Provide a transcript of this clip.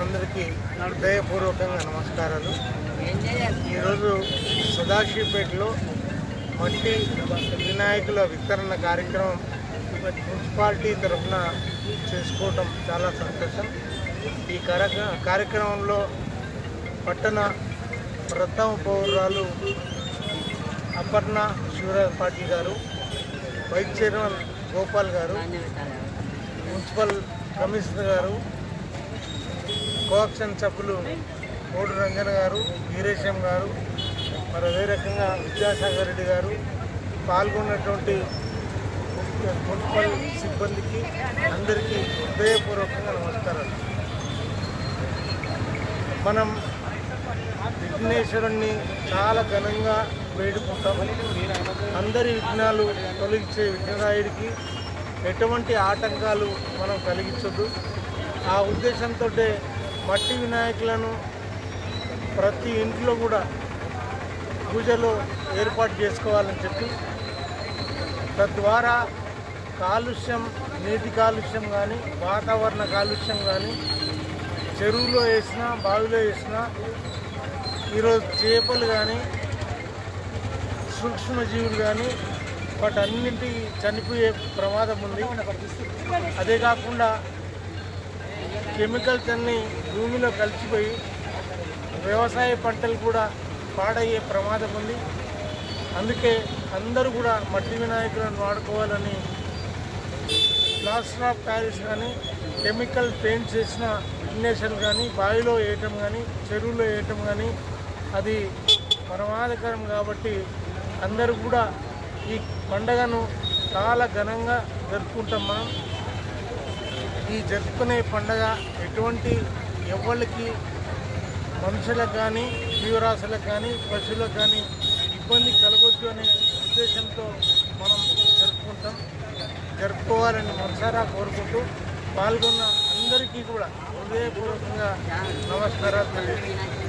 అందరికీ హృదయపూర్వకంగా నమస్కారాలు. ఈరోజు సదాశివపేటలో మట్టి వినాయకుల వితరణ కార్యక్రమం మున్సిపాలిటీ తరఫున చేసుకోవటం చాలా సంతోషం. ఈ కార్యక్రమంలో పట్టణ ప్రథమ పౌరురాలు అపర్ణ శివరాజ్ పాటిల్ గారు, వైస్ చైర్మన్ గోపాల్ గారు, మున్సిపల్ కమిషనర్ గారు, కోఆప్షన్ సభ్యులు కోడు రంజన్ గారు, వీరేశం గారు, మరి అదే రకంగా విద్యాసాగర్ రెడ్డి గారు, పాల్గొన్నటువంటి మున్సిపల్ సిబ్బందికి అందరికీ హృదయపూర్వకంగా నమస్కారాలు. మనం విఘ్నేశ్వరుణ్ణి చాలా ఘనంగా వేడుకుంటాము. అందరి విఘ్నాలు తొలగించే విఘ్నరాయుడికి ఎటువంటి ఆటంకాలు మనం కలిగించొద్దు. ఆ ఉద్దేశంతో మట్టి వినాయకులను ప్రతి ఇంట్లో కూడా పూజలో ఏర్పాటు చేసుకోవాలని చెప్పి, తద్వారా కాలుష్యం, నీటి కాలుష్యం కానీ, వాతావరణ కాలుష్యం కానీ, చెరువులో వేసినా బావిలో వేసినా ఈరోజు చేపలు కానీ, సూక్ష్మజీవులు కానీ వాటన్నింటి చనిపోయే ప్రమాదం ఉంది. అదే కాకుండా కెమికల్స్ అన్నీ భూమిలో కలిసిపోయి వ్యవసాయ పంటలు కూడా పాడయ్యే ప్రమాదం ఉంది. అందుకే అందరూ కూడా మట్టి వినాయకులను వాడుకోవాలని, ప్లాస్టర్ ఆఫ్ ప్యారిస్ కానీ, కెమికల్ పెయింట్స్ వేసిన విఘ్నేశ్వరులు కానీ బావిలో వేయటం కానీ, చెరువులో వేయటం కానీ అది ప్రమాదకరం. కాబట్టి అందరూ కూడా ఈ పండుగను చాలా ఘనంగా జరుపుకుంటాం. మనం ఈ జరుపుకునే పండుగ ఎటువంటి ఎవరికి, మనుషులకు కానీ, జీవరాశులకు కానీ, పశువులకు కానీ ఇబ్బంది కలగొద్దు అనే ఉద్దేశంతో మనం జరుపుకోవాలని మనసారా కోరుకుంటూ పాల్గొన్న అందరికీ కూడా హృదయపూర్వకంగా నమస్కారాలు తెలియజేస్తున్నాను.